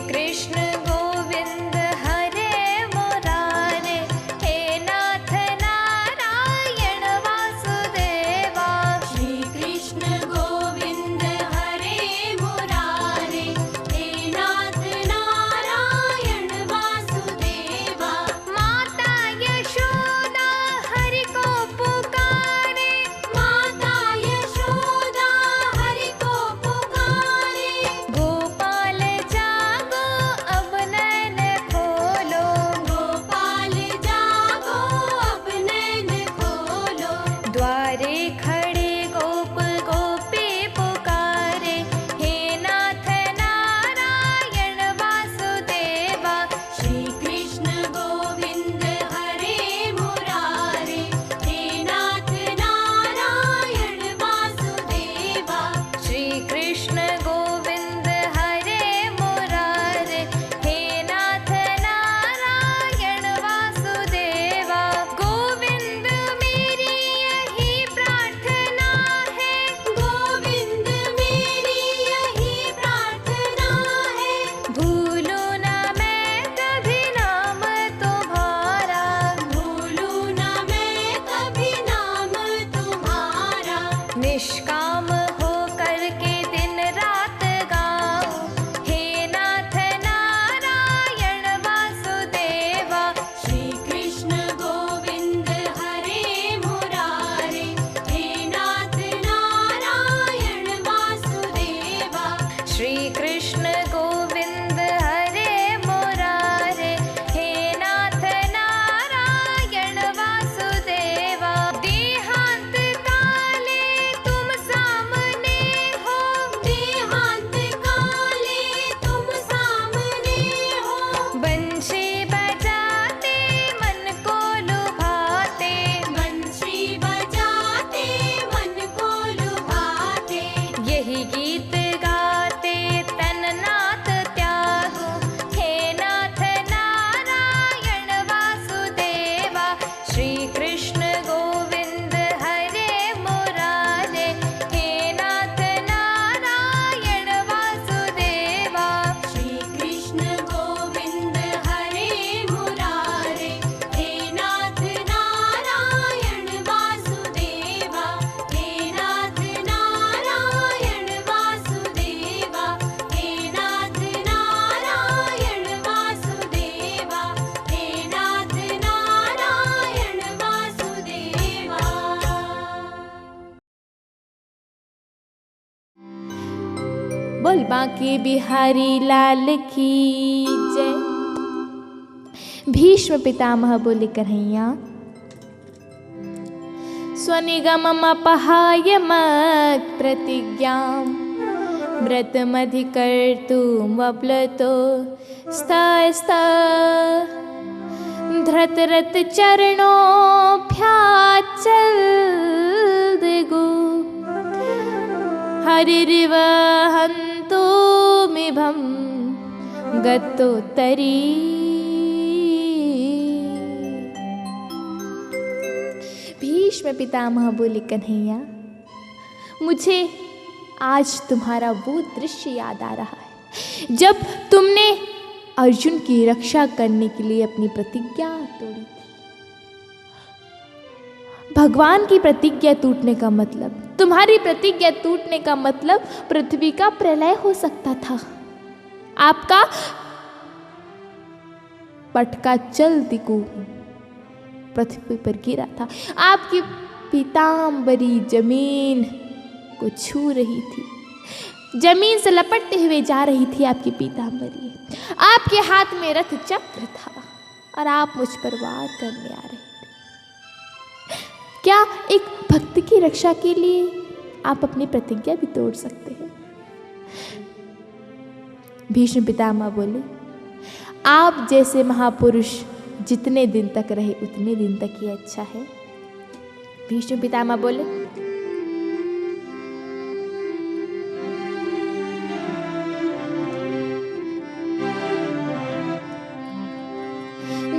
कृष्ण गोविंद हरे मुरारे, हे नाथ नारायण वासुदेवा। श्री कृष्ण गोविंद हरे मुरारे, हे नाथ नारायण वासुदेवा। माता यशोदा हरि को पुकारे, माता यशोदा हरि को पुकारे। गोपाल जागो अब नैन खोलो, गोपाल जागो अब नैन खोलो। द्वारे खड़े गोकुल गोपी पुकारे, हे नाथ नारायण वासुदेवा। श्री कृष्ण गोविंद हरे मुरारे, हे नाथ नारायण वासुदेवा। श्री कृष्ण गोविंद हरे मुरारे, हे नाथ नारायण वासुदेवा। गोविंद मेरी यही प्रार्थना है, गोविंद मेरी यही प्रार्थना है। भूलूं ना मैं कभी नाम तुम्हारा, भूलूं ना मैं कभी नाम तुम्हारा। निष्काम हो करके दिन रात गाऊं, हे नाथ नारायण वासुदेवा। श्री कृष्ण गोविंद हरे मुरारे, हे नाथ नारायण वासुदेवा। श्री कृष्ण गोविंद हरे मुरारे, हे नाथ नारायण वासुदेवा। देहांत काले तुम सामने हो, देहांत काले तुम सामने हो। बंशी बजाते मन को लुभाते, बंशी बजाते मन को लुभाते। यही गीत गाते तन नाथ त्यागो, हे नाथ नारायण वासुदेवा। श्री कृष्ण गोविंद हरे मुरारे, हे नाथ नारायण वासुदेवा। श्री कृष्ण गोविंद हरे मुरारे, हे नाथ नारायण वासुदेवा। हे नाथ नारायण वासुदेवा। हे नाथ नारायण वासुदेवा। हे नाथ नारायण वासुदेवा। बोल बांके बिहारी लाल की जय। भीष्म पितामह बोले कन्हैया, स्वनिगममपहाय मत् प्रतिज्ञां, व्रतमधिकर्तुं वप्लतो स्तः धृतरथ चरणोऽभ्याच्चल्दिगु, हरिरिव हन्तुमिभं गतोत्तरी। भीष्म पितामह बोले कन्हैया, मुझे आज तुम्हारा वो दृश्य याद आ रहा है जब तुमने अर्जुन की रक्षा करने के लिए अपनी प्रतिज्ञा तोड़ी थी। भगवान की प्रतिज्ञा टूटने का मतलब, तुम्हारी प्रतिज्ञा टूटने का मतलब पृथ्वी का प्रलय हो सकता था। आपका पटका चल दिगु पृथ्वी पर गिरा था, आपकी पीतांबरी जमीन को छू रही थी, जमीन से लपटते हुए जा रही थी आपकी पीतांबरी। आपके हाथ में रथ चक्र था और आप मुझ पर वार करने आ रहे थे। क्या एक भक्त की रक्षा के लिए आप अपनी प्रतिज्ञा भी तोड़ सकते हैं? भीष्म पितामह बोले, आप जैसे महापुरुष जितने दिन तक रहे उतने दिन तक ही अच्छा है। भीष्म पितामह बोले,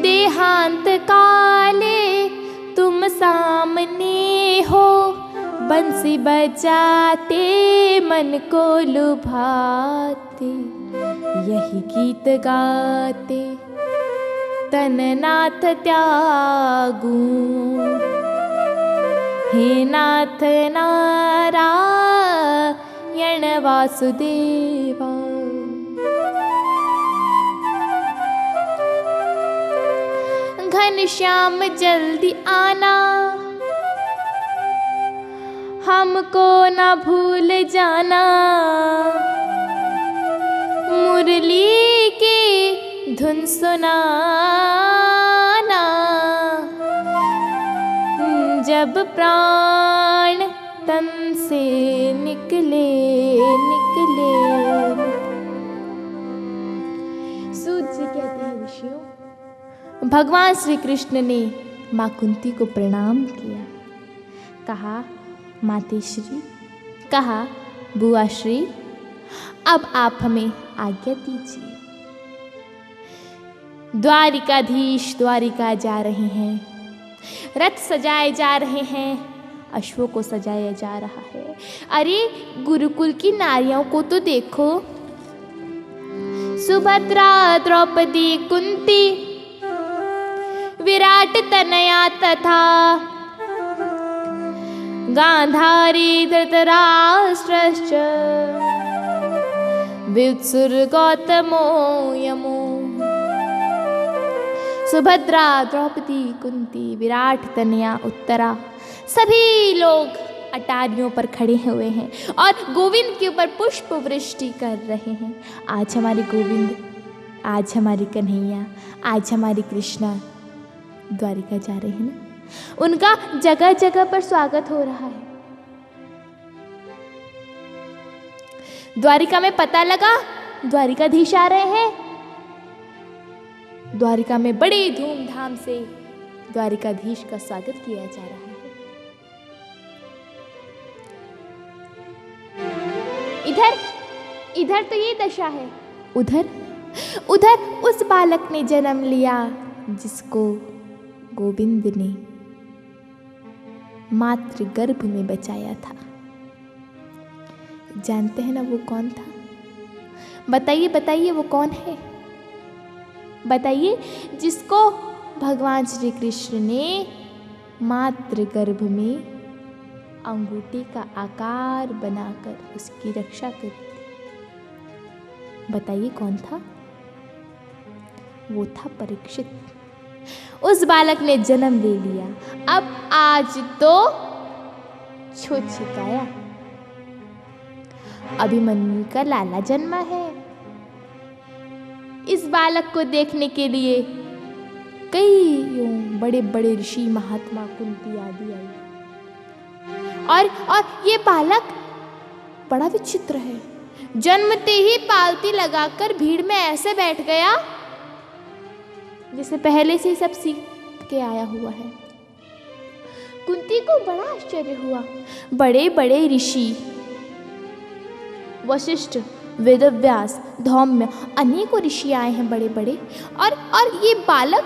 देहांत काले तुम सामने हो, बंसी बजाते मन को लुभाते, यही गीत गाते तन नाथ त्यागू, हे नाथ नारायण वासुदेवा। घनश्याम जल्दी आना, हमको न भूल जाना, मुरली की धुन सुनाना, जब प्राण तन से निकले निकले। सूत जी कहते हैं ऋषियों, भगवान श्री कृष्ण ने माँ कुंती को प्रणाम किया, कहा मातेश्री, कहा बुआ श्री, अब आप हमें आज्ञा दीजिए। द्वारिकाधीश द्वारिका जा रहे हैं, रथ सजाए जा रहे हैं, अश्वों को सजाया जा रहा है। अरे गुरुकुल की नारियों को तो देखो, सुभद्रा, द्रौपदी, कुंती, विराट तनया तथा गांधारी, धृतराष्ट्रश्च, वित्सुर, गौतमो यमो। सुभद्रा, द्रौपदी, कुंती, विराट, तनया, उत्तरा, सभी लोग अटारियों पर खड़े हुए हैं और गोविंद के ऊपर पुष्प वृष्टि कर रहे हैं। आज हमारे गोविंद, आज हमारी कन्हैया, आज हमारी कृष्णा द्वारिका जा रहे हैं ना, उनका जगह जगह पर स्वागत हो रहा है। द्वारिका में पता लगा द्वारिकाधीश आ रहे हैं, द्वारिका में बड़ी धूमधाम से द्वारिकाधीश का स्वागत किया जा रहा है। इधर तो ये दशा है, उधर उस बालक ने जन्म लिया जिसको गोविंद ने मातृ गर्भ में बचाया था। जानते हैं ना वो कौन था? बताइए बताइए वो कौन है? बताइए, जिसको भगवान श्री कृष्ण ने मातृ गर्भ में अंगूठी का आकार बनाकर उसकी रक्षा करी थी। बताइए कौन था? वो था परीक्षित। उस बालक ने जन्म ले लिया। अब आज तो छो छिकाया, अभिमन्यु का लाला जन्मा है। इस बालक को देखने के लिए कई बड़े बड़े ऋषि, महात्मा, कुंती आदि आई। और ये बालक बड़ा विचित्र है। जन्मते ही पालती लगाकर भीड़ में ऐसे बैठ गया जैसे पहले से सब सीख के आया हुआ है। कुंती को बड़ा आश्चर्य हुआ। बड़े बड़े ऋषि वशिष्ठ, वेदव्यास, धौम्य, अनेकों ऋषि आए हैं बड़े बड़े, और ये बालक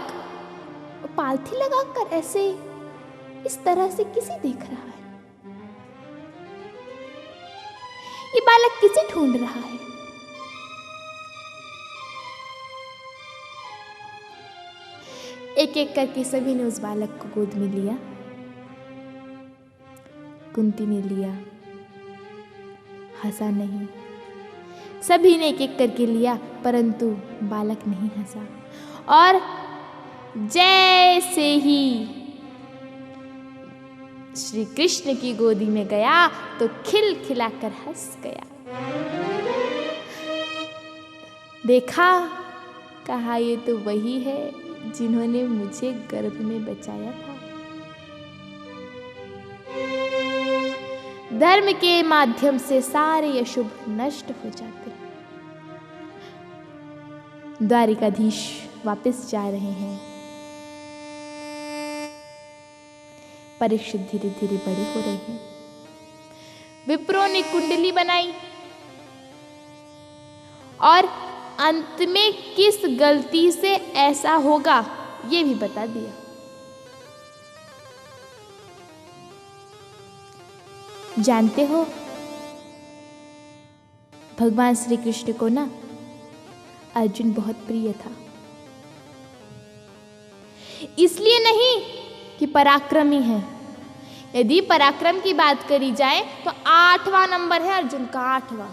पालथी लगाकर ऐसे इस तरह से किसे देख रहा है? ये बालक किसे ढूंढ रहा है? एक एक करके सभी ने उस बालक को गोद में लिया। कुंती ने लिया, हंसा नहीं। सभी ने एक एक करके लिया, परंतु बालक नहीं हंसा। और जैसे ही श्री कृष्ण की गोदी में गया तो खिलखिलाकर हंस गया। देखा, कहा ये तो वही है जिन्होंने मुझे गर्भ में बचाया था। धर्म के माध्यम से सारे अशुभ नष्ट हो जाते हैं। द्वारिकाधीश वापस जा रहे हैं। परीक्षित धीरे धीरे बड़े हो रहे हैं। विप्रों ने कुंडली बनाई और अंत में किस गलती से ऐसा होगा ये भी बता दिया। जानते हो, भगवान श्री कृष्ण को ना अर्जुन बहुत प्रिय था। इसलिए नहीं कि पराक्रमी है। यदि पराक्रम की बात करी जाए तो 8वां नंबर है अर्जुन का, 8वां,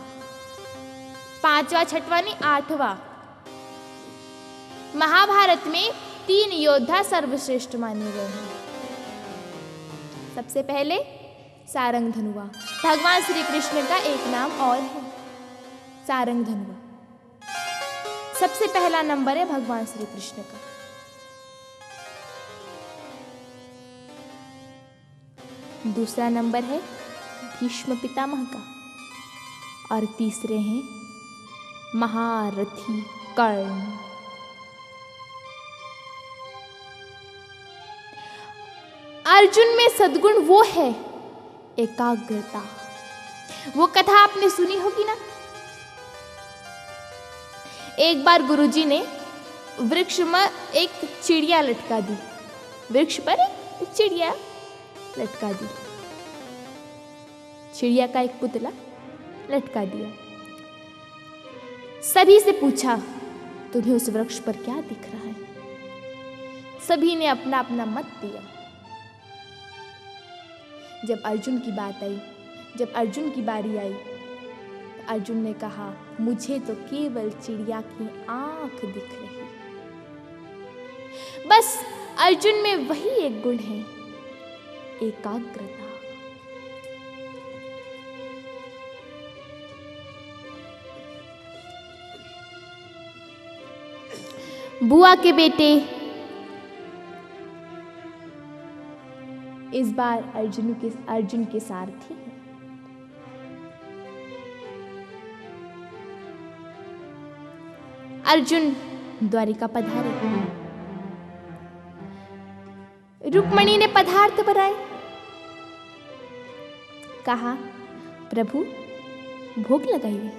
5वां 6वां नहीं, 8वां। महाभारत में 3 योद्धा सर्वश्रेष्ठ माने गए हैं। सबसे पहले सारंग धनुआ, भगवान श्री कृष्ण का एक नाम और है सारंग धनुआ। सबसे पहला नंबर है भगवान श्री कृष्ण का। दूसरा नंबर है भीष्म पितामह का, और तीसरे हैं महारथी कर्ण। अर्जुन में सद्गुण वो है एकाग्रता। वो कथा आपने सुनी होगी ना। एक बार गुरुजी ने वृक्ष में एक चिड़िया लटका दी, वृक्ष पर एक चिड़िया लटका दी, चिड़िया का एक पुतला लटका दिया। सभी से पूछा तुम्हें उस वृक्ष पर क्या दिख रहा है? सभी ने अपना अपना मत दिया। जब अर्जुन की बात आई, जब अर्जुन की बारी आई, तो अर्जुन ने कहा मुझे तो केवल चिड़िया की आंख दिख रही। बस अर्जुन में वही एक गुण है, एकाग्रता। बुआ के बेटे इस बार अर्जुन के सारथी हैं। अर्जुन द्वारिका पधारे। रुक्मणी ने पदार्थ बनाए। कहा प्रभु भोग लगाइए।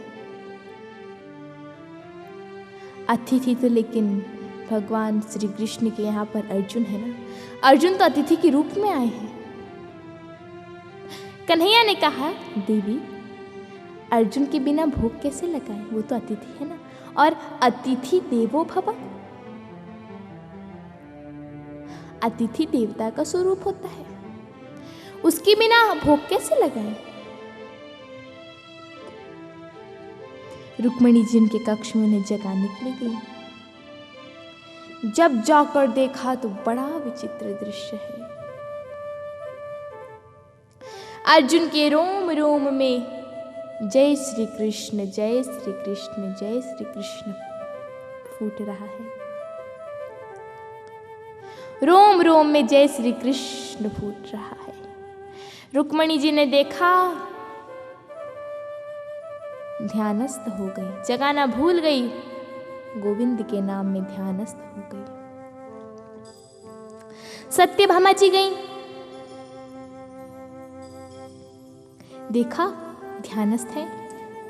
अतिथि तो लेकिन भगवान श्री कृष्ण के यहाँ पर अर्जुन है ना, अर्जुन तो अतिथि के रूप में आए हैं। कन्हैया ने कहा देवी अर्जुन के बिना भोग कैसे लगाए, वो तो अतिथि है ना, और अतिथि देवो भव, अतिथि देवता का स्वरूप होता है, उसके बिना भोग कैसे लगाए। रुक्मिणी जी के कक्ष में उन्हें जगाने के लिए गई। जब जाकर देखा तो बड़ा विचित्र दृश्य है। अर्जुन के रोम रोम में जय श्री कृष्ण जय श्री कृष्ण जय श्री कृष्ण फूट रहा है। रोम रोम में जय श्री कृष्ण फूट रहा है। रुक्मिणी जी ने देखा, ध्यानस्थ हो गई, जगाना भूल गई, गोविंद के नाम में ध्यानस्थ हो गई। सत्यभामा जी गई, देखा ध्यानस्थ है,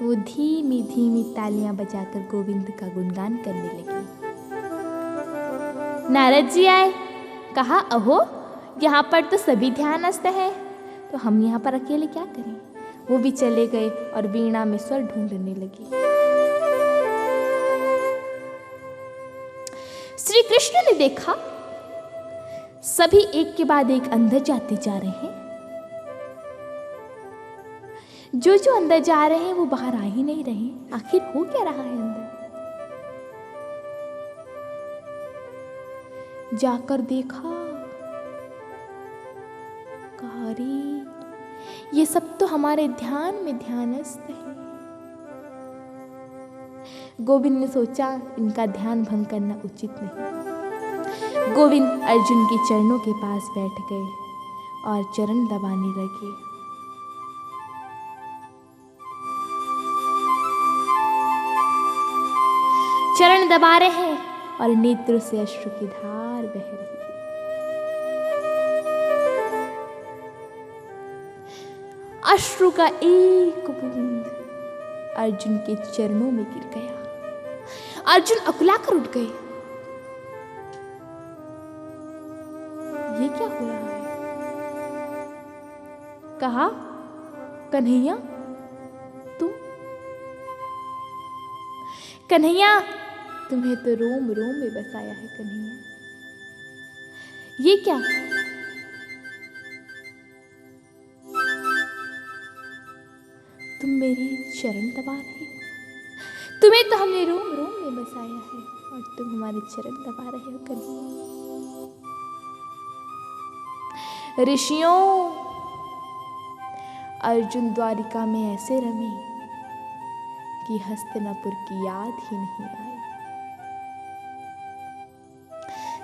वो धीमी धीमी तालियां बजाकर गोविंद का गुणगान करने लगी। नारद जी आए, कहा अहो यहाँ पर तो सभी ध्यानस्थ है, तो हम यहाँ पर अकेले क्या करें। वो भी चले गए और वीणा में स्वर ढूंढने लगे। श्री कृष्ण ने देखा सभी एक के बाद एक अंदर जाते जा रहे हैं। जो जो अंदर जा रहे हैं वो बाहर आ ही नहीं रहे। आखिर हो क्या रहा है अंदर। जाकर देखा, कहा अरे ये सब तो हमारे ध्यान में ध्यानस्थ है। गोविंद ने सोचा इनका ध्यान भंग करना उचित नहीं। गोविंद अर्जुन के चरणों के पास बैठ गए और चरण दबाने लगे। चरण दबा रहे हैं और नेत्रों से अश्रु की धार बह रही है। अश्रु का एक बूंद अर्जुन के चरणों में गिर गया। अर्जुन अकुलाकर उठ गए। ये क्या हो रहा है। कहा कन्हैया तुम। कन्हैया तुम्हें तो रोम रोम में बसाया है कन्हैया। ये क्या? तुम मेरे चरण दबा रहे हो। तुम्हें तो हमने रोम रोम में बसाया है और तुम हमारे चरण दबा रहे हो कन्हैया। ऋषियों, अर्जुन द्वारिका में ऐसे रमे कि हस्तिनापुर की याद ही नहीं आई।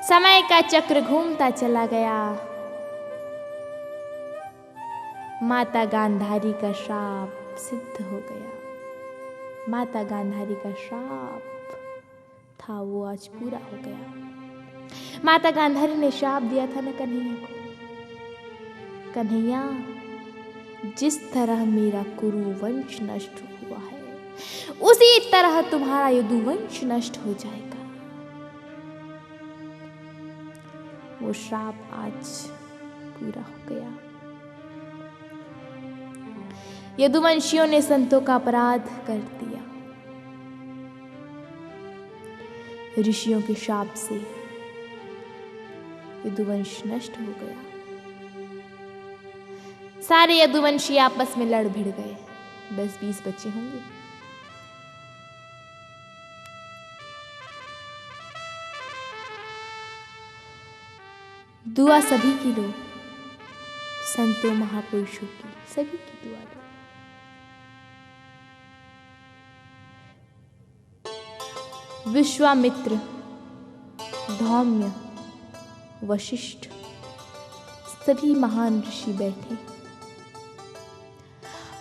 समय का चक्र घूमता चला गया। माता गांधारी का श्राप सिद्ध हो गया। माता गांधारी का श्राप था वो आज पूरा हो गया। माता गांधारी ने श्राप दिया था ना कन्हैया को, कन्हैया जिस तरह मेरा कुरुवंश नष्ट हुआ है उसी तरह तुम्हारा यदुवंश नष्ट हो जाएगा। वो श्राप आज पूरा हो गया। यदुवंशियों ने संतों का अपराध कर दिया। ऋषियों के शाप से यदुवंश नष्ट हो गया। सारे यदुवंशी आपस में लड़ भिड़ गए। 10-20 बच्चे होंगे। दुआ सभी की लो, संतों महापुरुषों की सभी की दुआ लो। विश्वामित्र, धौम्य, वशिष्ठ सभी महान ऋषि बैठे।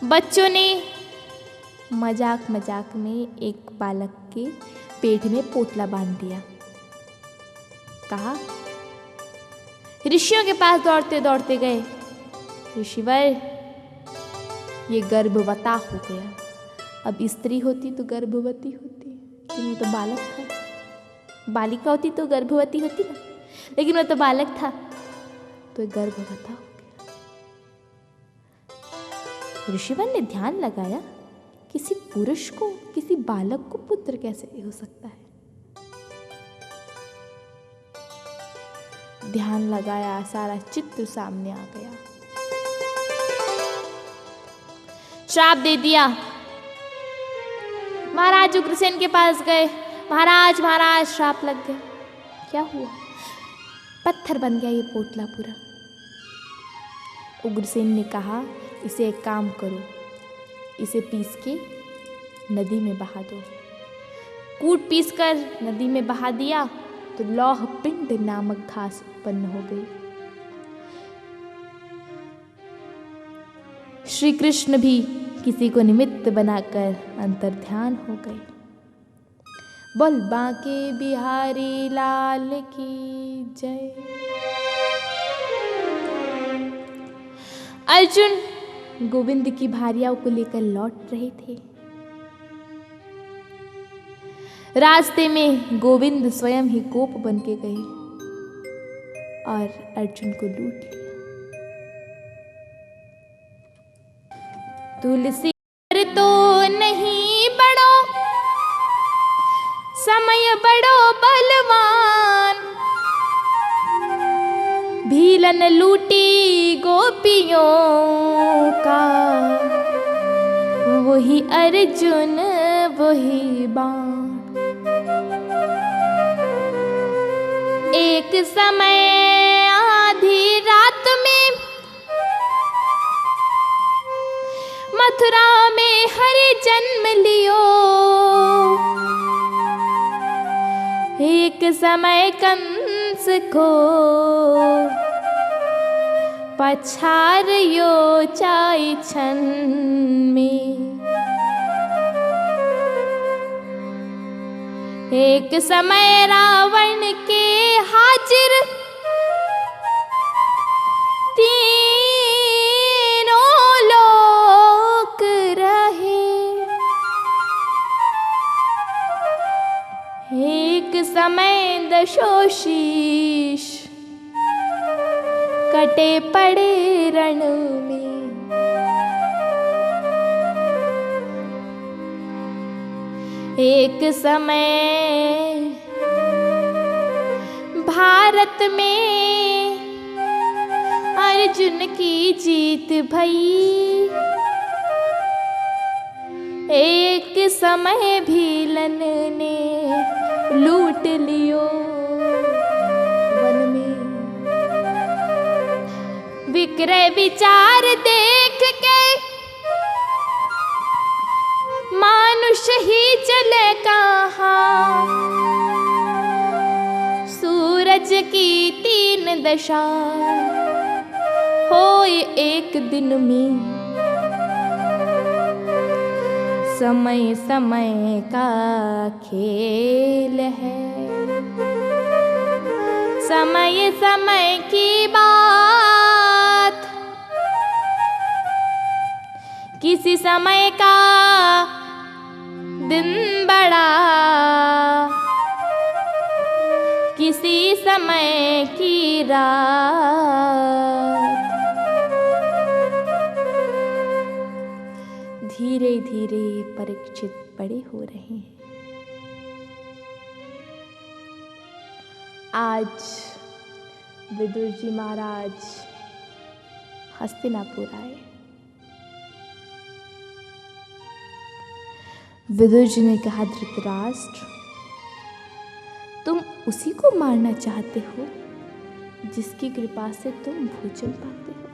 बच्चों ने मजाक मजाक में एक बालक के पेट में पोटला बांध दिया। कहा, ऋषियों के पास दौड़ते दौड़ते गए, ऋषिवर ये गर्भवता हो गया। अब स्त्री होती तो गर्भवती होती, लेकिन वो तो बालक था। बालिका होती तो गर्भवती होती ना, लेकिन वो तो बालक था तो गर्भवता हो गया। ऋषिवर ने ध्यान लगाया, किसी पुरुष को, किसी बालक को पुत्र कैसे हो सकता है। ध्यान लगाया, सारा चित्र सामने आ गया। श्राप दे दिया। महाराज उग्रसेन के पास गए। महाराज महाराज श्राप लग गया। क्या हुआ? पत्थर बन गया ये पोटला पूरा। उग्रसेन ने कहा, इसे एक काम करो, इसे पीस के नदी में बहा दो। कूट पीस कर नदी में बहा दिया तो लौह पिंड नामक घास उत्पन्न हो गई। श्री कृष्ण भी किसी को निमित्त बनाकर अंतर्ध्यान हो गए। बोल बांके बिहारी लाल की जय। अर्जुन गोविंद की भार्याओं को लेकर लौट रहे थे। रास्ते में गोविंद स्वयं ही कोप बन के गए और अर्जुन को लूट लिया। तुलसी तो नहीं बड़ो, समय बड़ो बलवान, भीलन लूटी गोपियों का, वही अर्जुन वही बाण। एक समय आधी रात में मथुरा में हरि जन्म लियो। एक समय कंस को पछारियो चाय छन में। एक समय रावण के हाजिर तीनों लोक रहे। एक समय दशोशीष कटे पड़े रण में। एक समय महाभारत में अर्जुन की जीत भई। एक समय भीलन ने लूट लियो वन में। विक्रय विचार देख के मानुष ही चले कहाँ। सूरज की 3 दशा होए एक दिन में। समय समय का खेल है, समय समय की बात। किसी समय का दिन बड़ा, किसी समय की रात। धीरे धीरे परीक्षित बड़े हो रहे हैं। आज विदुर जी महाराज हस्तिनापुर आए। विदुर जी ने कहा, धृतराष्ट्र, तुम उसी को मारना चाहते हो जिसकी कृपा से तुम भोजन पाते हो।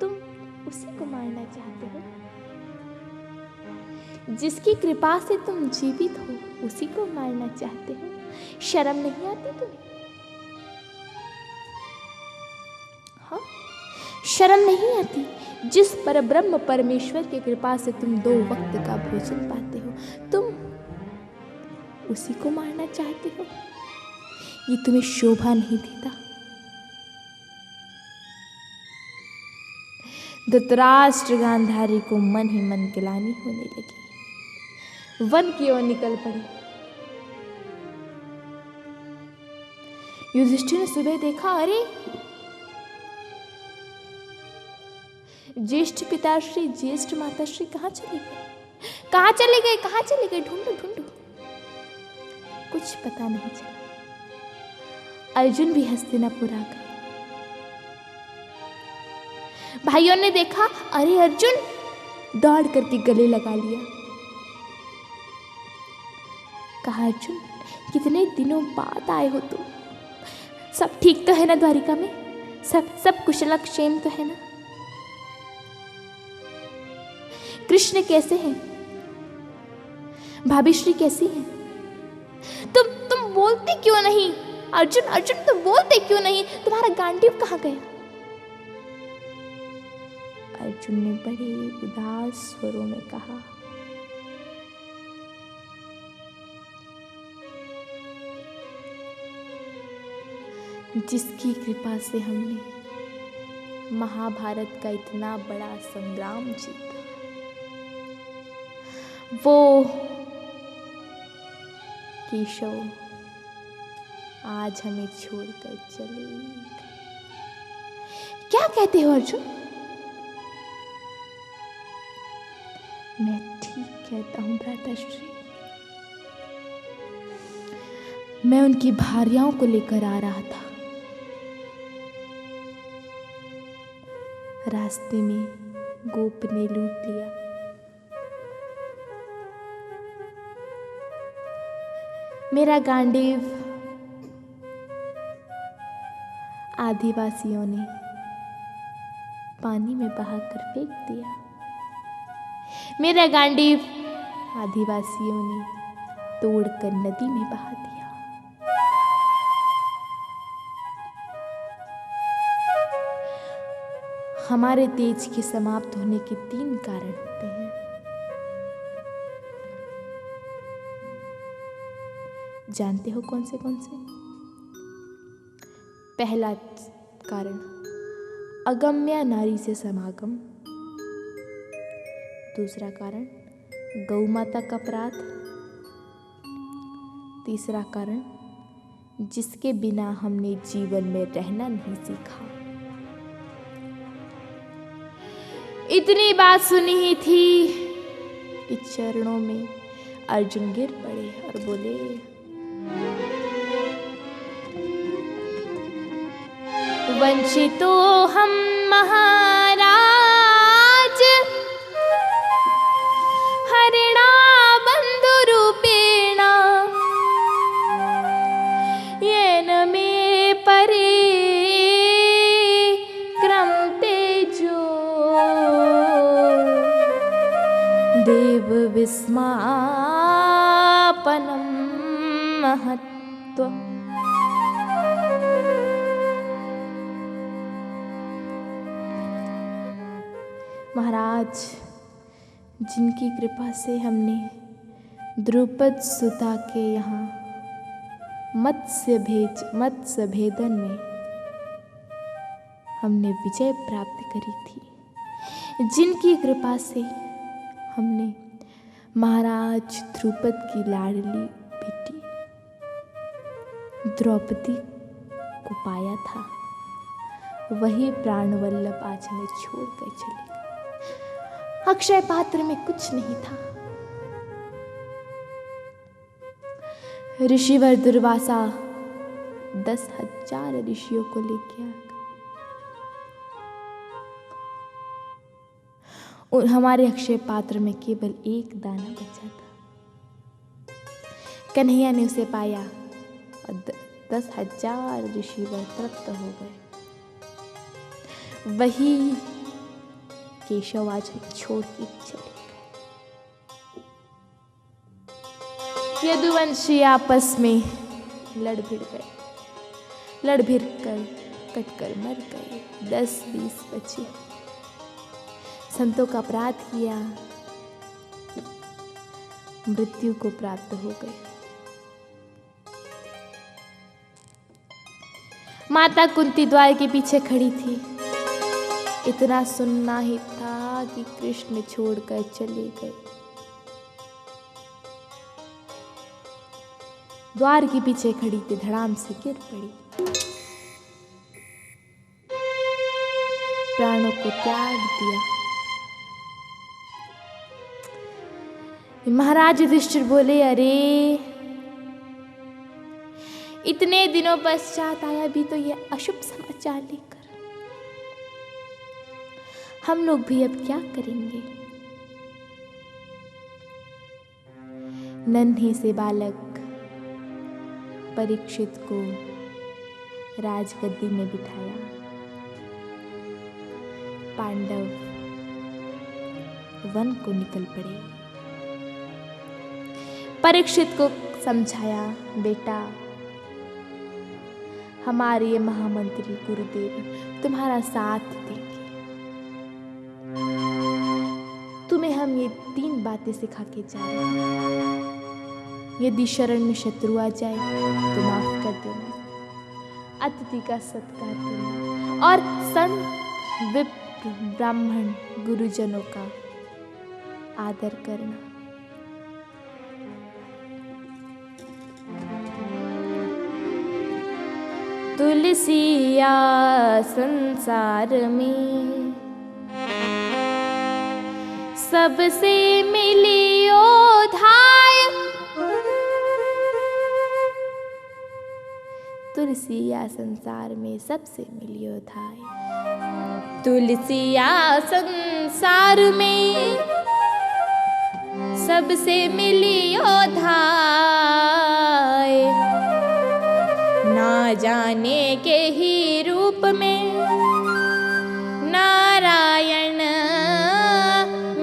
तुम उसी को मारना चाहते हो जिसकी कृपा से तुम जीवित हो, उसी को मारना चाहते हो। शर्म नहीं आती तुम्हें? हाँ, शर्म नहीं आती? जिस परब्रह्म परमेश्वर की कृपा से तुम 2 वक्त का भोजन पाते हो, तुम उसी को मारना चाहते हो। ये तुम्हें शोभा नहीं देता? धृतराष्ट्र गांधारी को मन ही मन गिलानी होने लगी। वन की ओर निकल पड़े। युधिष्ठिर ने सुबह देखा, अरे ज्येष्ठ पिताश्री, ज्येष्ठ माताश्री कहाँ चले गए? कहाँ चले गए? कहाँ चले गए? ढूंढो ढूंढो। कुछ पता नहीं चला। अर्जुन भी हस्तिनापुर आ गए। भाइयों ने देखा, अरे अर्जुन, दौड़ करके गले लगा लिया। कहा, अर्जुन, कितने दिनों बाद आए हो तुम? सब ठीक तो है ना द्वारिका में? सब कुशलक्षेम तो है ना? कृष्ण कैसे हैं? भाभी श्री कैसी हैं? तुम बोलते क्यों नहीं? अर्जुन, अर्जुन, तुम बोलते क्यों नहीं? तुम्हारा गांडीव कहाँ गया? अर्जुन ने बड़े उदास स्वरों में कहा, जिसकी कृपा से हमने महाभारत का इतना बड़ा संग्राम जीता, वो केशव आज हमें छोड़कर चले गए। क्या कहते हो अर्जुन? मैं ठीक कहता हूं भ्राताश्री। मैं उनकी भार्याओं को लेकर आ रहा था। रास्ते में गोप ने लूट लिया। मेरा गांडीव आदिवासियों ने पानी में बहाकर फेंक दिया। मेरा गांडीव आदिवासियों ने तोड़कर नदी में बहा दिया। हमारे तेज के समाप्त होने के 3 कारण होते हैं। जानते हो कौन से? पहला कारण अगम्या नारी से समागम। दूसरा कारण गौ माता का अपराध। तीसरा कारण जिसके बिना हमने जीवन में रहना नहीं सीखा। इतनी बात सुनी ही थी कि चरणों में अर्जुन गिर पड़े और बोले, यदुवंशितो हम महाराज हरिणा बन्धुरूपेण येन मे परे क्रमतेजो देवविस्मापनं महत्त्वम्। महाराज, जिनकी कृपा से हमने द्रुपद सुता के यहाँ मत्स्य भेदन में हमने विजय प्राप्त करी थी, जिनकी कृपा से हमने महाराज द्रुपद की लाडली बेटी द्रौपदी को पाया था, वही प्राणवल्लभ आज हमें छोड़कर चले गए। अक्षय पात्र में कुछ नहीं था। ऋषिवर दुर्वासा 10,000 ऋषियों को लेके आ गए। और हमारे अक्षय पात्र में केवल एक दाना बचा था। कन्हैया ने उसे पाया और 10,000 ऋषिवर तृप्त हो गए। वही केशव आज छोड़ के चले गए। यदुवंशी आपस में लड़ भिड़ कर कटकर मर गए। 10-20 बचे। संतों का अपराध किया, मृत्यु को प्राप्त हो गए। माता कुंती द्वार के पीछे खड़ी थी। इतना सुनना ही था कि कृष्ण छोड़कर चले गए। द्वार के पीछे खड़ी थी, धड़ाम से गिर पड़ी, प्राणों को त्याग दिया। महाराज युधिष्ठिर बोले, अरे इतने दिनों पश्चात आया भी तो ये अशुभ समाचार लेकर, हम लोग भी अब क्या करेंगे। नन्हे से बालक परीक्षित को राजगद्दी में बिठाया। पांडव वन को निकल पड़े। परीक्षित को समझाया, बेटा हमारे ये महामंत्री गुरुदेव तुम्हारा साथ देंगे। तुम्हें हम ये 3 बातें सिखा के जा रहे हैं। यदि शरण में शत्रु आ जाए तो माफ कर देना, अतिथि का सत्कार करना और संत विप्र ब्राह्मण गुरुजनों का आदर करना। तुलसिया संसार में सबसे मिली ओधाय, तुलसिया संसार में सबसे मिली ओधाय। तुलसिया संसार में सबसे मिली ओधाय, ना जाने के ही रूप में नारायण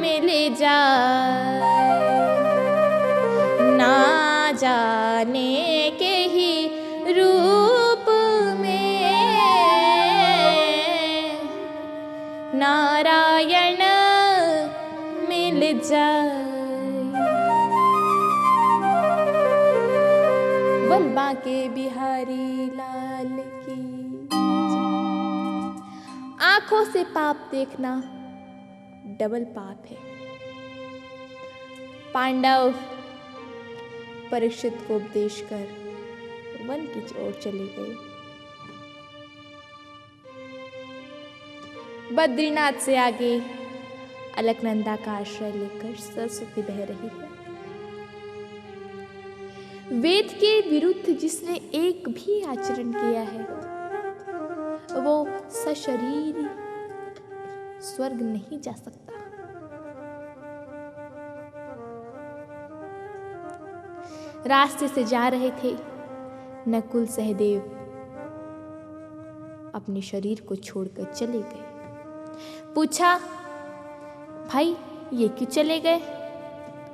मिल जाए, ना जाने के ही रूप में नारायण मिल जाए। बोल बांके बिहारी लाल की। आंखों से पाप देखना डबल पाप है। पांडव परीक्षित को उपदेश कर वन की ओर चले गए। बद्रीनाथ से आगे अलकनंदा का आश्रय लेकर सरस्वती बह रही है। वेद के विरुद्ध जिसने एक भी आचरण किया है वो सशरीर स्वर्ग नहीं जा सकता। रास्ते से जा रहे थे, नकुल सहदेव अपने शरीर को छोड़कर चले गए। पूछा, भाई ये क्यों चले गए?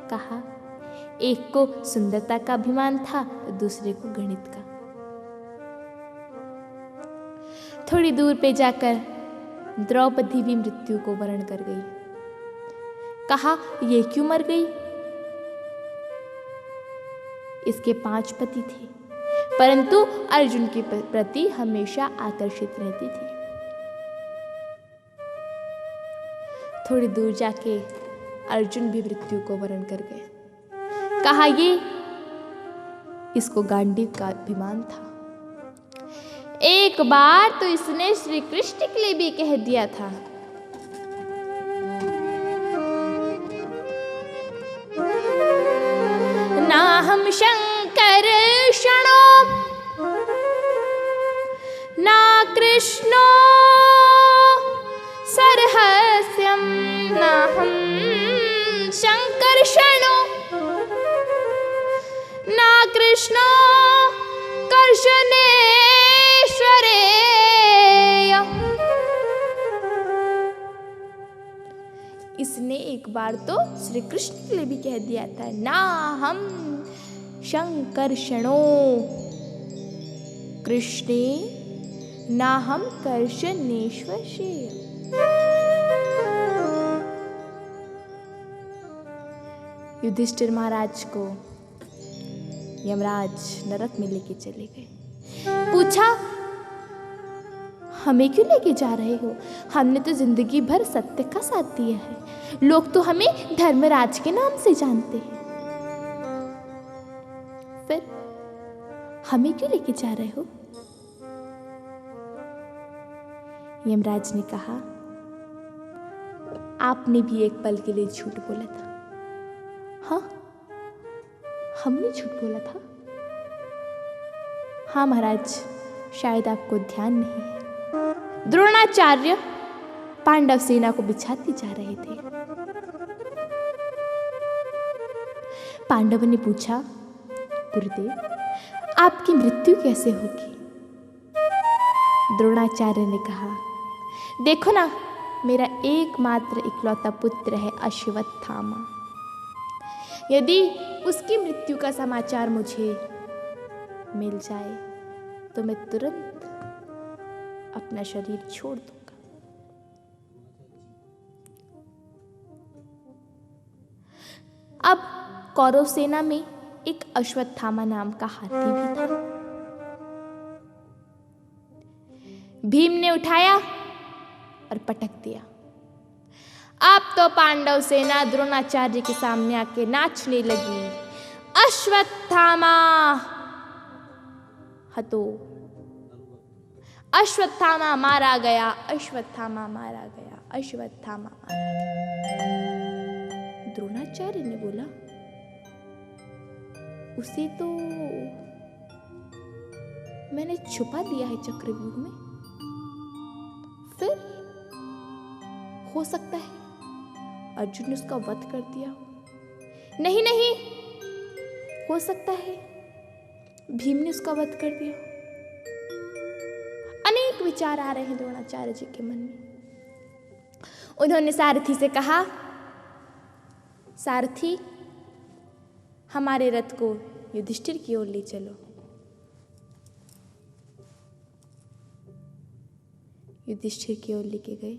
कहा, एक को सुंदरता का अभिमान था, दूसरे को गणित का। थोड़ी दूर पे जाकर द्रौपदी भी मृत्यु को वरण कर गई। कहा, ये क्यों मर गई? इसके 5 पति थे, परंतु अर्जुन के प्रति हमेशा आकर्षित रहती थी। थोड़ी दूर जाके अर्जुन भी मृत्यु को वरण कर गए। कहा, ये इसको गांडीव का अभिमान था। एक बार तो इसने श्री कृष्ण के लिए भी कह दिया था, ना हम शंकर शणो ना कृष्णो सरहस्यम, ना हम शंकर शणो ना कृष्णो कर्षणेश्वरेय। इसने एक बार तो श्री कृष्ण के लिए भी कह दिया था, ना हम शंकर्षणो कृष्णे ना हम कर्षणेश्वर श्रेय। युधिष्ठिर महाराज को यमराज नरक में लेके चले गए। पूछा, हमें क्यों लेके जा रहे हो? हमने तो जिंदगी भर सत्य का साथ दिया है, लोग तो हमें धर्मराज के नाम से जानते हैं, फिर हमें क्यों लेके जा रहे हो? यमराज ने कहा, आपने भी एक पल के लिए झूठ बोला था। हाँ, हमने झूठ बोला था? हाँ महाराज, शायद आपको ध्यान नहीं है। द्रोणाचार्य पांडव सेना को बिछाते जा रहे थे। पांडवों ने पूछा, गुरुदेव आपकी मृत्यु कैसे होगी? द्रोणाचार्य ने कहा, देखो ना, मेरा एकमात्र इकलौता पुत्र है अश्वत्थामा। यदि उसकी मृत्यु का समाचार मुझे मिल जाए तो मैं तुरंत अपना शरीर छोड़ दूंगा। अब कौरव सेना में एक अश्वत्थामा नाम का हाथी भी था। भीम ने उठाया और पटक दिया। अब तो पांडव सेना द्रोणाचार्य के सामने आके नाचने लगी। अश्वत्थामा हतो, अश्वत्थामा मारा गया, अश्वत्थामा मारा गया, अश्वत्थामा मारा गया। द्रोणाचार्य ने बोला, उसे तो मैंने छुपा दिया है चक्रव्यूह में, फिर हो सकता है अर्जुन ने उसका वध कर दिया हो। नहीं नहीं, हो सकता है भीम ने उसका वध कर दिया। अनेक विचार आ रहे हैं द्रोणाचार्य जी के मन में। उन्होंने सारथी से कहा, सारथी हमारे रथ को युधिष्ठिर की ओर ले चलो। युधिष्ठिर की ओर लेके गए।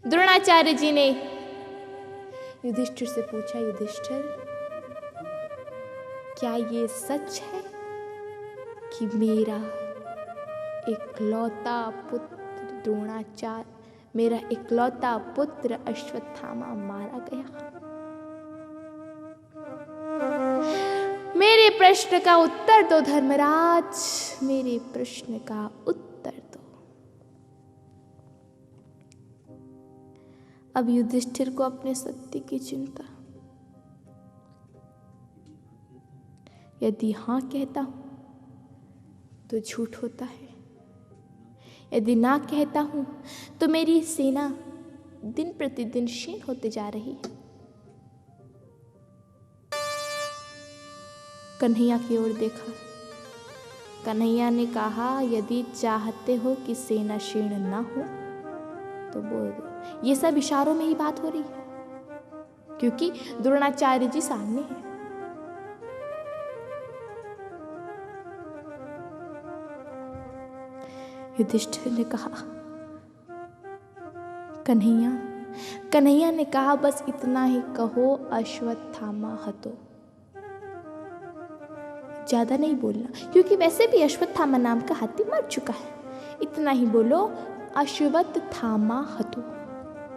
द्रोणाचार्य जी ने युधिष्ठिर से पूछा, युधिष्ठिर क्या ये सच है कि मेरा इकलौता पुत्र द्रोणाचार्य, मेरा इकलौता पुत्र अश्वत्थामा मारा गया? मेरे प्रश्न का उत्तर दो धर्मराज, मेरे प्रश्न का उत्तर दो। अब युधिष्ठिर को अपने सत्य की चिंता। यदि हाँ कहता हूं तो झूठ होता है। यदि ना कहता हूँ तो मेरी सेना दिन प्रतिदिन क्षीण होते जा रही है। कन्हैया की ओर देखा। कन्हैया ने कहा, यदि चाहते हो कि सेना क्षीण ना हो तो बोल दो। ये सब इशारों में ही बात हो रही है, क्योंकि द्रोणाचार्य जी सामने हैं। युधिष्ठिर ने कहा, कन्हैया ने कहा, बस इतना ही कहो, अश्वत्थामा हतो। ज्यादा नहीं बोलना, क्योंकि वैसे भी अश्वत्थामा नाम का हाथी मर चुका है। इतना ही बोलो, अश्वत्थामा हतो।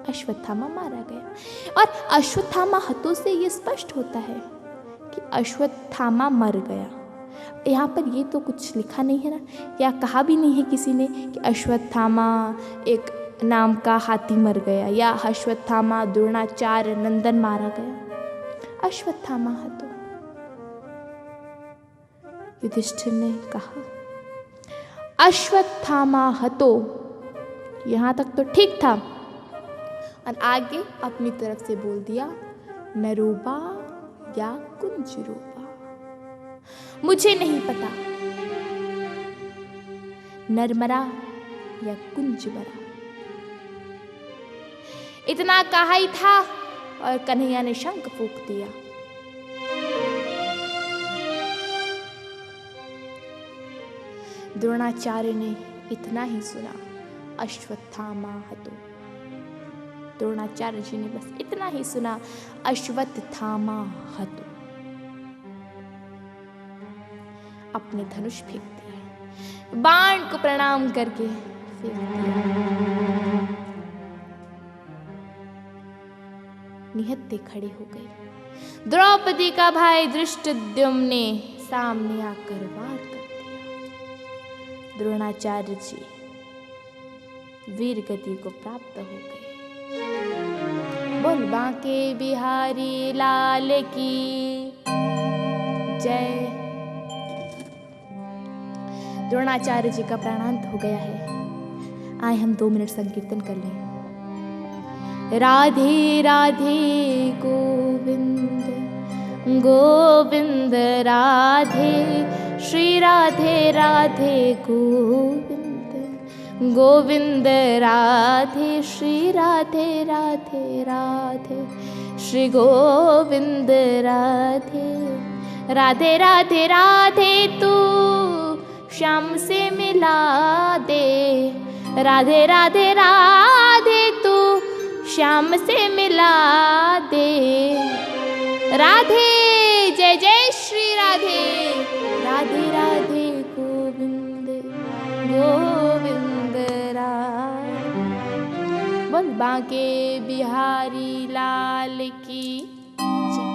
अश्वत्थामा मारा गया। और अश्वत्थामा हतो से ये स्पष्ट होता है कि अश्वत्थामा मर गया। यहाँ पर ये तो कुछ लिखा नहीं है ना, या कहा भी नहीं है किसी ने कि अश्वत्थामा एक नाम का हाथी मर गया, या अश्वत्थामा द्रोणाचार्य नंदन मारा गया। अश्वत्थामा हतो। युधिष्ठिर ने कहा, अश्वत्थामा हतो। यहाँ तक तो ठीक था, और आगे अपनी तरफ से बोल दिया, नरोबा या कुंजरोबा, मुझे नहीं पता नरमरा या कुंज मरा। इतना कहा ही था और कन्हैया ने शंख फूंक दिया। द्रोणाचार्य ने इतना ही सुना, अश्वत्थामा हतो। द्रोणाचार्य जी ने बस इतना ही सुना, अश्वत्थामा हतो। अपने धनुष फेंक दिए, बाण को प्रणाम करके फेंक दिया। निहत्थे खड़े हो गए। द्रौपदी का भाई धृष्टद्युम्न ने सामने आकर वार कर दिया। द्रोणाचार्य जी वीर गति को प्राप्त हो गए। बोल बांके बिहारी लाल की जय। द्रोणाचार्य जी का प्राणांत हो गया है। आए हम 2 मिनट संकीर्तन कर लें। राधे राधे गोविंद गोविंद राधे, श्री राधे राधे गोविंद गोविंद राधे, श्री राधे राधे राधे, श्री गोविंद राधे। राधे राधे राधे तू श्याम से मिला दे। राधे राधे राधे तू श्याम से मिला दे। राधे जय जय श्री राधे। राधे राधे गोविंद गोविंद राधे। बोल बांके बिहारी लाल की जय।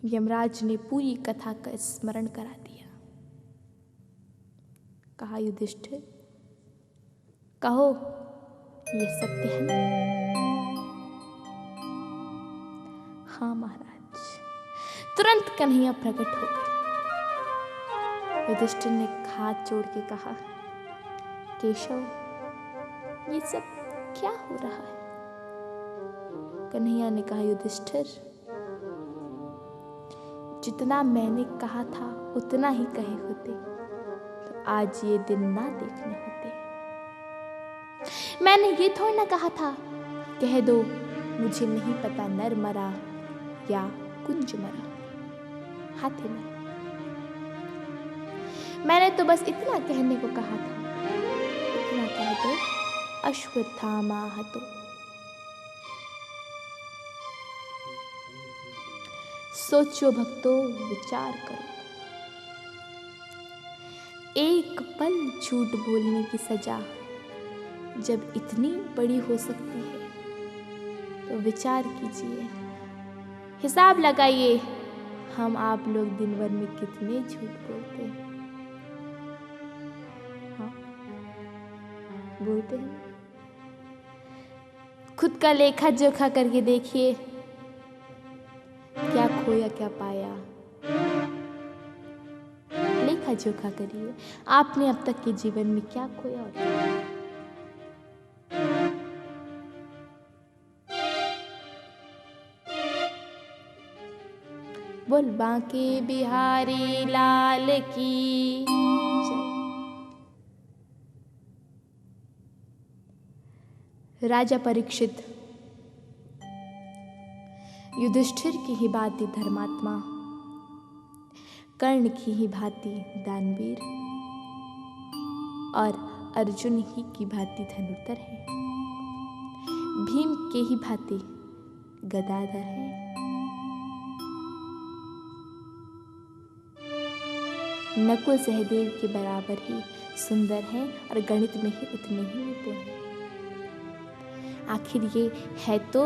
यमराज ने पूरी कथा का स्मरण करा दिया। कहा, युधिष्ठिर कहो, ये सत्य है ना? हाँ महाराज। तुरंत कन्हैया प्रकट हो गए। युधिष्ठिर ने हाथ जोड़ के कहा, केशव ये सब क्या हो रहा है? कन्हैया ने कहा, युधिष्ठिर जितना मैंने कहा था उतना ही कहे होते तो आज ये दिन ना देखने होते। मैंने ये थोड़ा ना कहा था, कह दो मुझे नहीं पता नर मरा या कुंज मरा, हाथी मरा। मैंने तो बस इतना कहने को कहा था, इतना कह दो, अश्वत्थामा हतो। सोचो भक्तों, विचार करो। एक पल झूठ बोलने की सजा जब इतनी बड़ी हो सकती है तो विचार कीजिए, हिसाब लगाइए, हम आप लोग दिन भर में कितने झूठ बोलते हैं। हाँ, बोलते हैं। खुद का लेखा जोखा करके देखिए, क्या खोया क्या पाया, लेखा जोखा करिए। आपने अब तक के जीवन में क्या खोया और क्या पाया। बोल बांके बिहारी लाल की जय। राजा परीक्षित युधिष्ठिर की ही भांति धर्मात्मा, कर्ण की ही भांति दानवीर और अर्जुन ही की भांति धनुर्धर है, भीम के ही भांति गदाधर है। नकुल सहदेव के बराबर ही सुंदर है और गणित में ही उतने ही निपुण है। आखिर ये है तो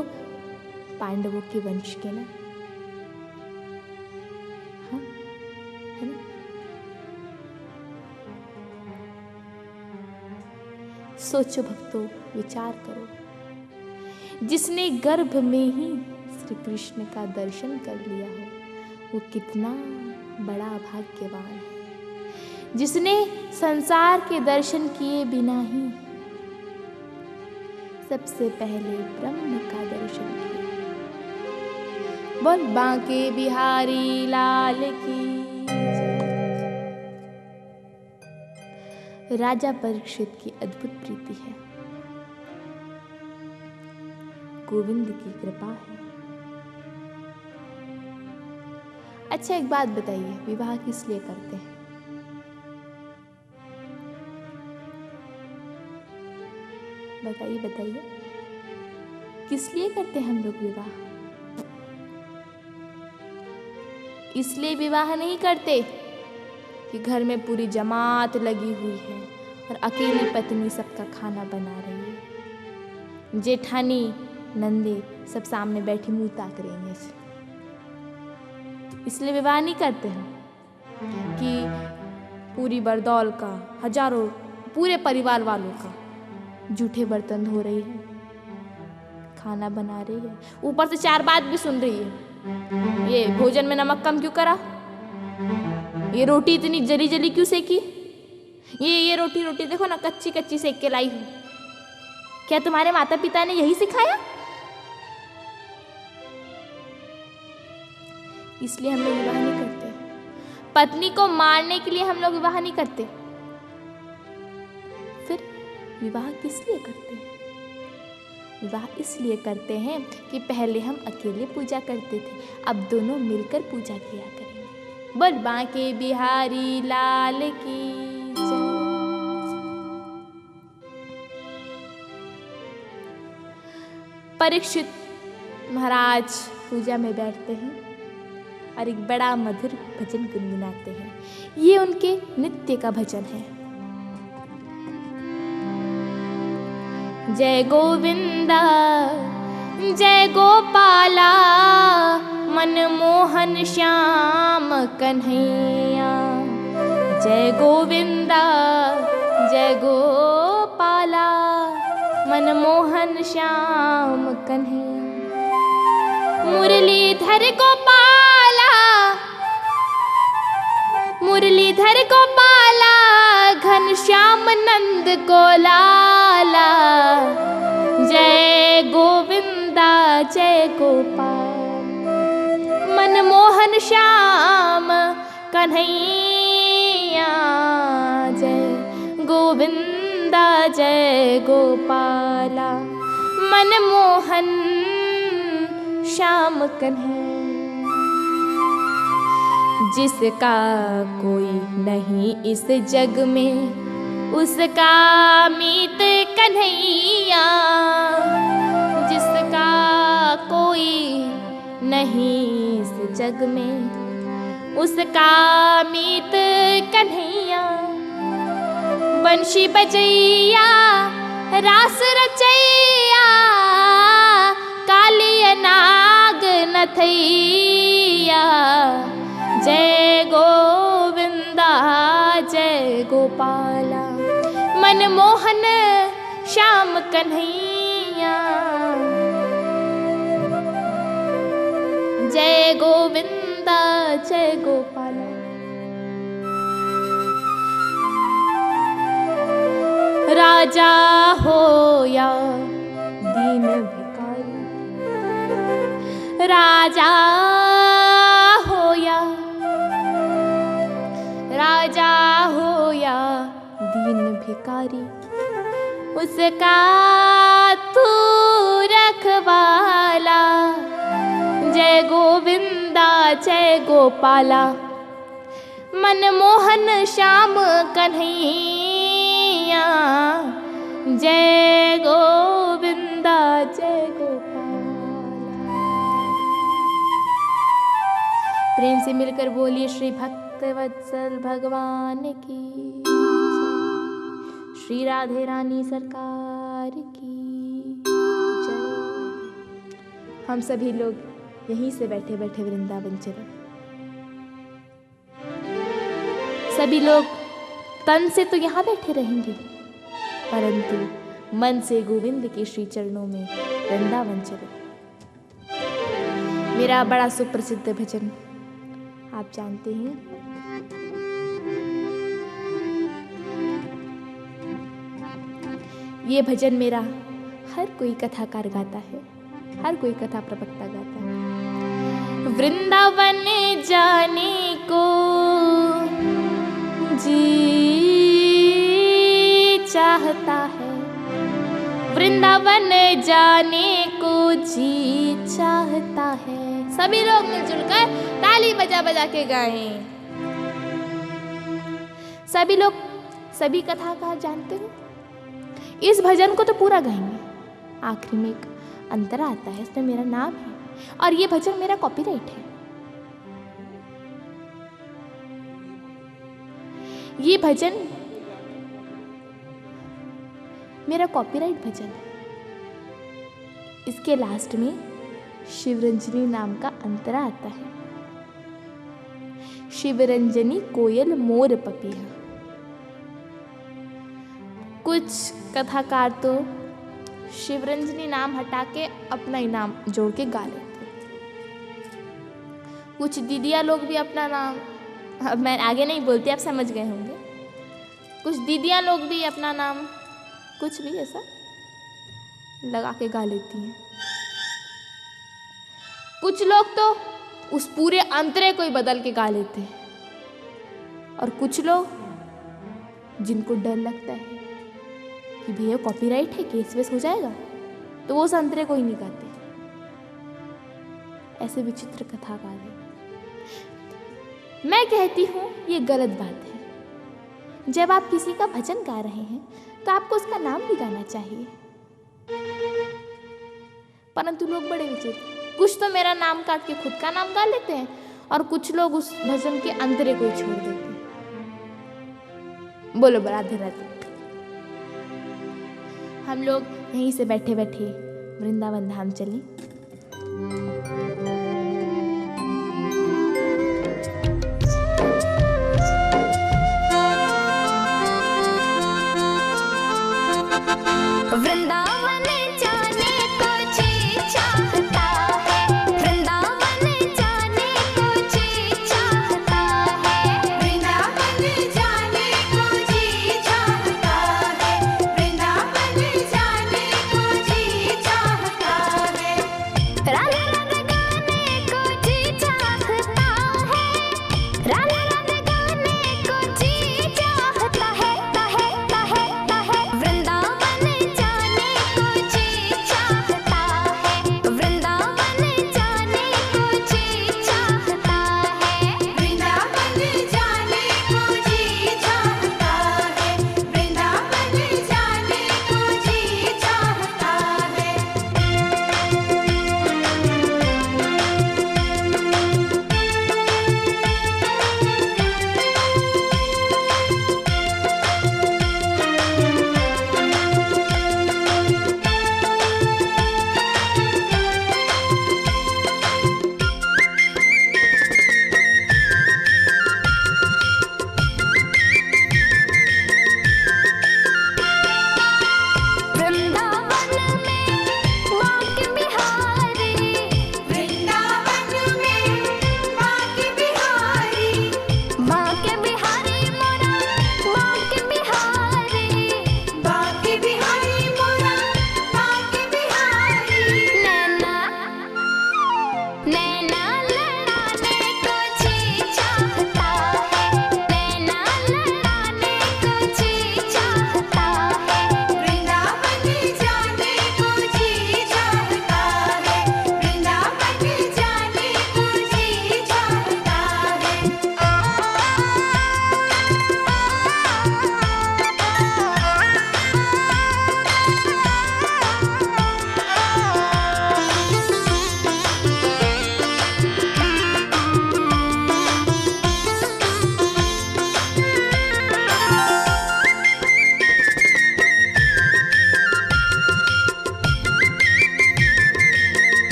पांडवों के वंश के ना, हाँ है ना। सोचो भक्तों, विचार करो, जिसने गर्भ में ही श्री कृष्ण का दर्शन कर लिया हो वो कितना बड़ा भाग्यवान है। जिसने संसार के दर्शन किए बिना ही सबसे पहले ब्रह्म का दर्शन किया। बोल बांके बिहारी लाल की जय। राजा परीक्षित की अद्भुत प्रीति है, गोविंद की कृपा है। अच्छा एक बात बताइए, विवाह किस लिए करते हैं? बताइए बताइए, किस लिए करते हैं हम लोग विवाह? इसलिए विवाह नहीं करते कि घर में पूरी जमात लगी हुई है और अकेली पत्नी सबका खाना बना रही है, जेठानी नंदे सब सामने बैठी मुंह ताक रही हैं। इसलिए विवाह नहीं करते हैं कि पूरी बरदौल का, हजारों पूरे परिवार वालों का जूठे बर्तन धो रही है, खाना बना रही है, ऊपर से 4 बात भी सुन रही है। ये भोजन में नमक कम क्यों करा, ये रोटी इतनी जली जली क्यों सेकी, ये रोटी देखो ना कच्ची कच्ची सेक के लाई हूं। क्या तुम्हारे माता पिता ने यही सिखाया? इसलिए हम लोग विवाह नहीं करते। पत्नी को मारने के लिए हम लोग विवाह नहीं करते। फिर विवाह किस लिए करते हैं? विवाह इसलिए करते हैं कि पहले हम अकेले पूजा करते थे, अब दोनों मिलकर पूजा किया करेंगे। बोल बांके बिहारी लाल की जय। परीक्षित महाराज पूजा में बैठते हैं और एक बड़ा मधुर भजन गुनगुनाते हैं। ये उनके नित्य का भजन है। जय गोविंदा जय गोपाला, मनमोहन श्याम कन्हैया। जय गोविंदा जय गोपाला, मनमोहन श्याम कन्हैया। मुरलीधर गोपाला, मुरलीधर गोपाला, घनश्याम नंद को लाला। जय गोविंदा जय गोपाल, मनमोहन श्याम कन्हैया। जय गोविंदा जय गोपाला, मनमोहन श्याम कन्हैया। जिसका कोई नहीं इस जग में, उसका मीत कन्हैया। जिसका कोई नहीं इस जग में, उसका मीत कन्हैया। बंशी बजैया रास रचैया, काली नाग नथैया। जय गोविंदा जय गोपाला, मनमोहन श्याम कन्हैया। जय गो गोविंदा जय गोपाला। राजा हो या दीन भिखारी, राजा हो या दीन भिखारी, उसका तू रखवाला। जय गोविंदा जय गोपाला। मनमोहन श्याम कन्हैया, जय गोविंदा जय गोपाला। प्रेम से मिलकर बोलिए श्री भक्तवत्सल भगवान की जय। श्री राधे रानी सरकार की जय। हम सभी लोग यहीं से बैठे बैठे वृंदावन चले। सभी लोग तन से तो यहाँ बैठे रहेंगे, परंतु मन से गोविंद के श्री चरणों में वृंदावन चले। मेरा बड़ा सुप्रसिद्ध भजन आप जानते हैं, ये भजन मेरा हर कोई कथाकार गाता है, हर कोई कथा प्रवक्ता गाता है। वृंदावन जाने को जी चाहता है, वृंदावन जाने को जी चाहता है। सभी लोग मिलजुल कर ताली बजा बजा के गाएं। सभी लोग सभी कथाकार जानते हो। इस भजन को तो पूरा गाएंगे, आखिरी में एक अंतरा आता है, इसमें मेरा नाम है और ये भजन मेरा कॉपीराइट है। ये भजन मेरा कॉपीराइट भजन है। इसके लास्ट में शिवरंजनी नाम का अंतरा आता है। शिवरंजनी कोयल मोर पपीहा। कुछ कथाकार तो शिवरंजनी नाम हटा के अपना ही नाम जोड़ के गा लेते। कुछ दीदिया लोग भी अपना नाम, अब मैं आगे नहीं बोलती, आप समझ गए होंगे। कुछ दीदियाँ लोग भी अपना नाम कुछ भी ऐसा लगा के गा लेती हैं। कुछ लोग तो उस पूरे अंतरे को ही बदल के गा लेते हैं। और कुछ लोग जिनको डर लगता है कि भैया कॉपीराइट है, केस वेस हो जाएगा, तो वो उस अंतरे को ही नहीं गाते। ऐसे विचित्र कथाकार हैं। मैं कहती हूँ ये गलत बात है। जब आप किसी का भजन गा रहे हैं तो आपको उसका नाम भी गाना चाहिए, परंतु लोग बड़े विचित्र, कुछ तो मेरा नाम काट के खुद का नाम गा लेते हैं और कुछ लोग उस भजन के अंतरे को ही छोड़ देते हैं। बोलो राधे राधे। हम लोग यहीं से बैठे बैठे वृंदावन धाम चले। वृंदावन जाने को जी चाहता है, वृंदावन जाने को जी चाहता है, वृंदावन जाने को जी चाहता है, वृंदावन जाने को जी चाहता है। राधे राधे गाने को जी चाहता है, राधे राधे गाने को जी चाहता है, वृंदावन जाने को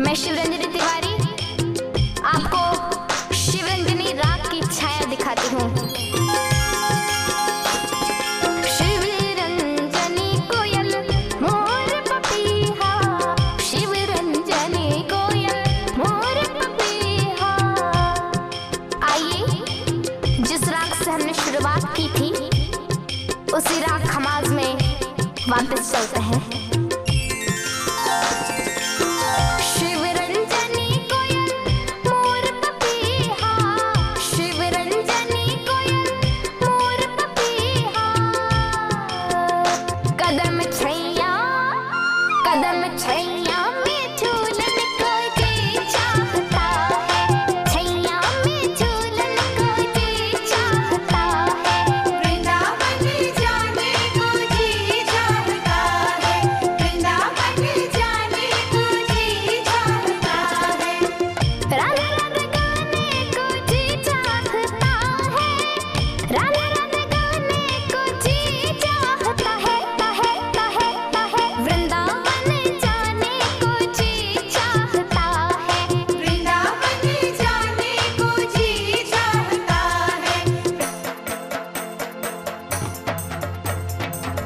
मैं शिवरंजनी तिवारी आपको शिवरंजनी राग की छाया दिखाती हूँ। शिवरंजनी कोयल मोर पपीहा, शिवरंजनी कोयल मोर पपीहा। आइए, जिस राग से हमने शुरुआत की थी उसी राग खमाज में वापस चलते हैं। शिवरंजनी कोयल मोर पपीहा, शिवरंजनी कोयल मोर पपीहा। कदम छैया में झूलन को जी चाहता है, छैया में झूलन को जी चाहता है। वृंदावन जाने को जी चाहता है, वृंदावन जाने को जी चाहता है। राधा राधा गाने को जी चाहता है, राधा राधा गाने को जी चाहता है। वृंदावन जाने को जी चाहता है, वृंदावन जाने को जी चाहता है।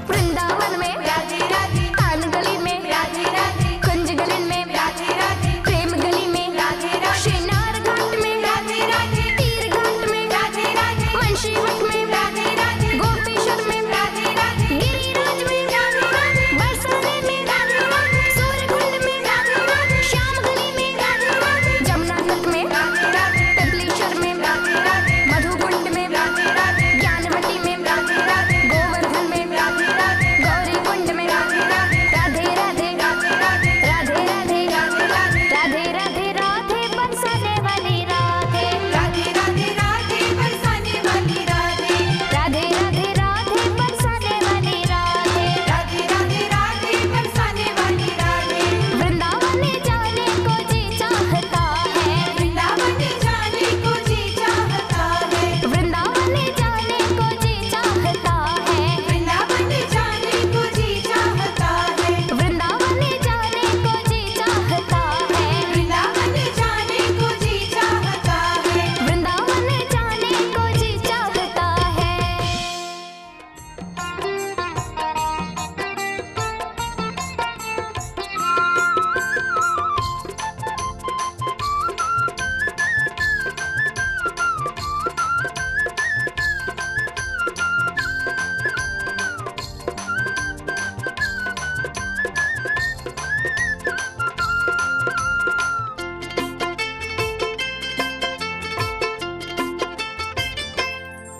वृंदावन में राधे राधे तान गली में, राधे राधे कुंज गली में, राधे राधे प्रेम गली में, राधे राधे श्रीनार घाट में, राधे राधे तीर घाट में, राधे राधे मुंशी मठ में, राधे राधे गोपेश्वर में, राधे राधे गिरिराज में, राधे राधे बरसाने में, राधे राधे सूर्यकुंड में, राधे राधे श्याम गली में, राधे राधे जमुना तट में, राधे राधे पिपलेश्वर में, राधे राधे मधुकुंड में, राधे राधे ज्ञानवटी में, राधे राधे गोवर्धन में, राधे राधे गौरी कुंड में, राधे राधे राधे राधे राधे राधे राधे राधे राधे राधे राधे राधे राधे बरसाने वाली राधे, राधे राधे राधे बरसाने वाली राधे, राधे राधे राधे बरसाने वाली राधे। राधे राधे राधे बरसाने वाली राधे। वृंदावन जाने को जी चाहता है, वृंदावन जाने को जी चाहता है, वृंदावन जाने को जी चाहता है, वृंदावन जाने को जी चाहता है, वृंदावन जाने को जी चाहता है, वृंदावन जाने को जी चाहता है। वृंदावन जाने को जी चाहता है।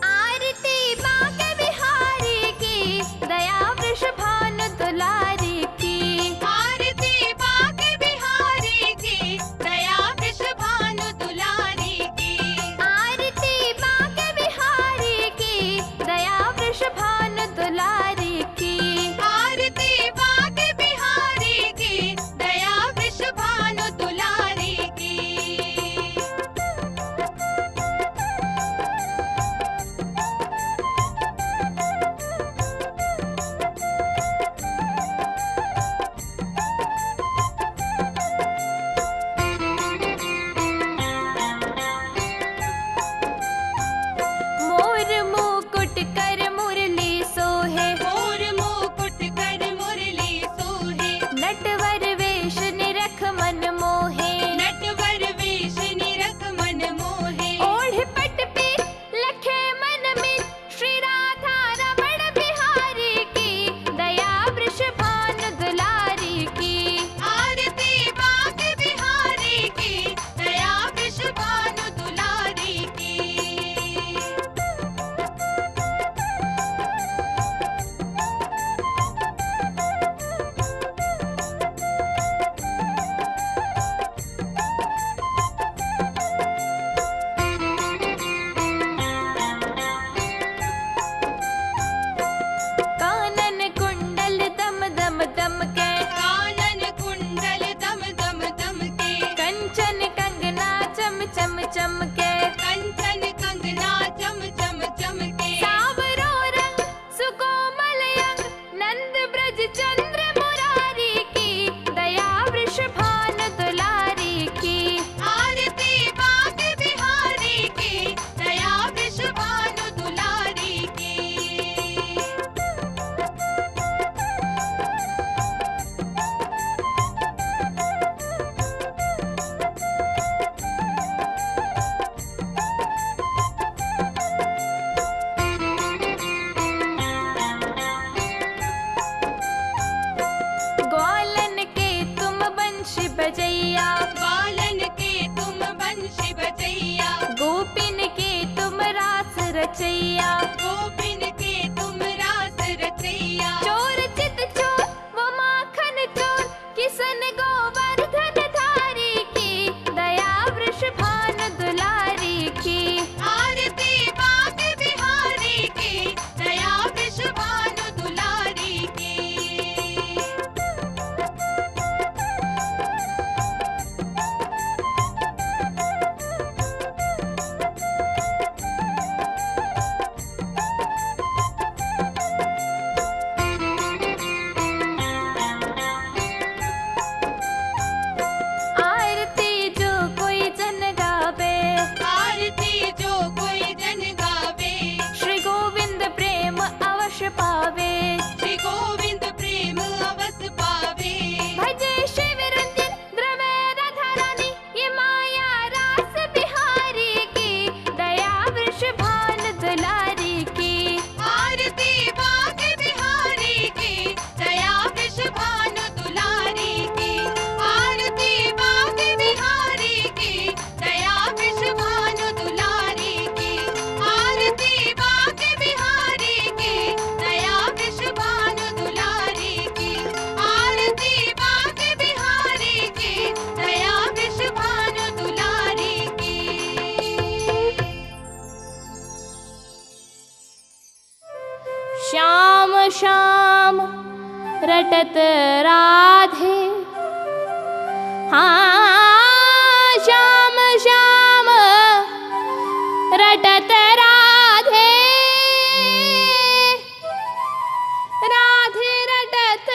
आरती बाके बिहारी की, दया वृषभानु दुलारी की। आरती बाके बिहारी की, दया वृषभानु दुलारी की। आरती बाके बिहारी की, दया वृषभानु दुलारी की। आरती बाके बिहारी की, दया वृषभानु दुलारी की। मोर मुकुट कर मुरली सोहे, मोर मुकुट कर मुरली सोहे, नटवर वेश निरख मन मोहे। नटवर वेश निरख मन मोहे। ओढ़ पट पे लखे मन में, श्री राधा रमण बिहारी की, दया वृषभानु दुलारी की। आरती बाके बिहारी की, दया वृषभानु दुलारी की। कानन कुंडल दम दम दम के, कानन कुंडल दम दम दम के, कंचन कंगना चम चम चम के। कंचन कंगना चम चम चम के। सावरो रंग सुकोमल अंग, नंद ब्रज चंद्र मुरारी की, दया वृषभानु दुलारी रचैया, गोपिन के तुम रास रचैया। चोर चित चोर वो माखन चोर, किसन गोवर्धन धारी की, दया वृषभानु दुलारी की। आरती बाग बिहारी की, दया वृषभानु दुलारी की। आरती जो कोई जन गावे, आरती जो कोई जन गावे, श्री गोविंद प्रेम अवश्य पावे। श्री गोविंद प्रेम अवस पावे। भजे शिव रंजन द्रवै राधा रानी, ये माया रास बिहारी की, दया वृषभानु दुलारी की। आरती बाग बिहारी की, दया वृषभानु दुलारी की। आरती बाग बिहारी की, दया वृषभानु दुलारी की। आरती बाग बिहारी की, दया वृषभानु दुलारी की। आरती बाग बिहारी की, दया वृषभानु दुलारी की। श्याम श्याम रटत राधे, हाँ श्याम श्याम रटत राधे, राधे रटत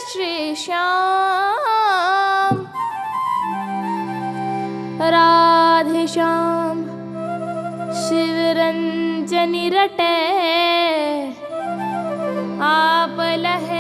श्री श्याम। राधे श्याम शिव रंजनी रटे, आप लहे